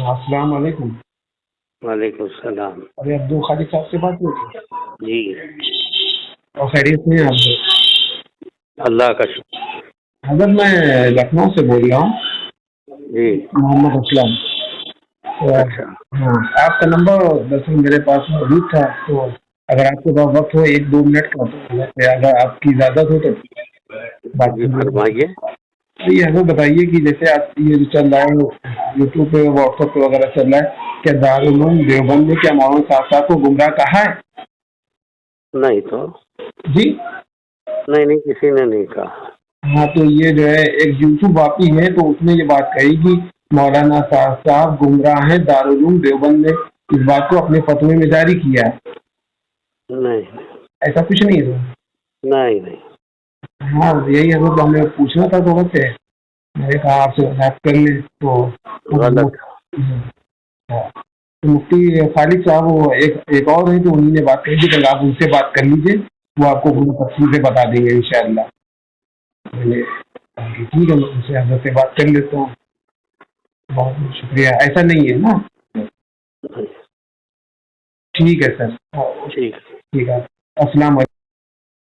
अस्सलाम वालेकुम। वालेकुम सलाम। अरे अब्दुल खालिक साहब से बात हो रही है? जी, और खैरियत में हैं आप लोग? अल्लाह का शुक्र। हजरत मैं लखनऊ से बोल रहा हूँ, जी, मोहम्मद असलम। तो अच्छा। हाँ, आपका नंबर दरअसल मेरे पास मौजूद था, तो अगर आपके पास वक्त हो 1-2 मिनट का, तो वैसे अगर आपकी इजाज़त हो तो बात जी, कीजिए। फरमाइए। तो ये हमें बताइए कि जैसे आप ये जो चल रहा है यूट्यूब पे, व्हाट्सएप पे वगैरह चल रहा है, क्या दारुल उलूम देवबंद ने क्या मौलाना साहब को गुमराह कहा है? नहीं तो, जी नहीं, किसी ने नहीं कहा। हाँ, तो ये जो है एक यूसुफ वापी है, तो उसने ये बात कही कि मौलाना साहब गुमराह हैं, दारुल उलूम देवबंद ने इस बात को अपने फतवे में जारी किया है। नहीं, ऐसा कुछ नहीं है। नहीं, नहीं। हाँ, यही है, तो हमें पूछना था, तो वैसे मैंने कहा आपसे बात कर ले। तो गलत। हाँ, तो मुफ्ती खालिद साहब वो एक और है, तो उन्हीं ने बात कही थी, कल आप उनसे बात कर लीजिए, वो आपको पूरी तफसील से बता देंगे इंशाअल्लाह। मैंने कहा कि ठीक है, मैं उनसे हजरत से बात कर लेता हूँ। बहुत बहुत शुक्रिया। ऐसा नहीं है ना? नहीं, ठीक है सर। ठीक। ठीक है। अस्सलाम वालेकुम।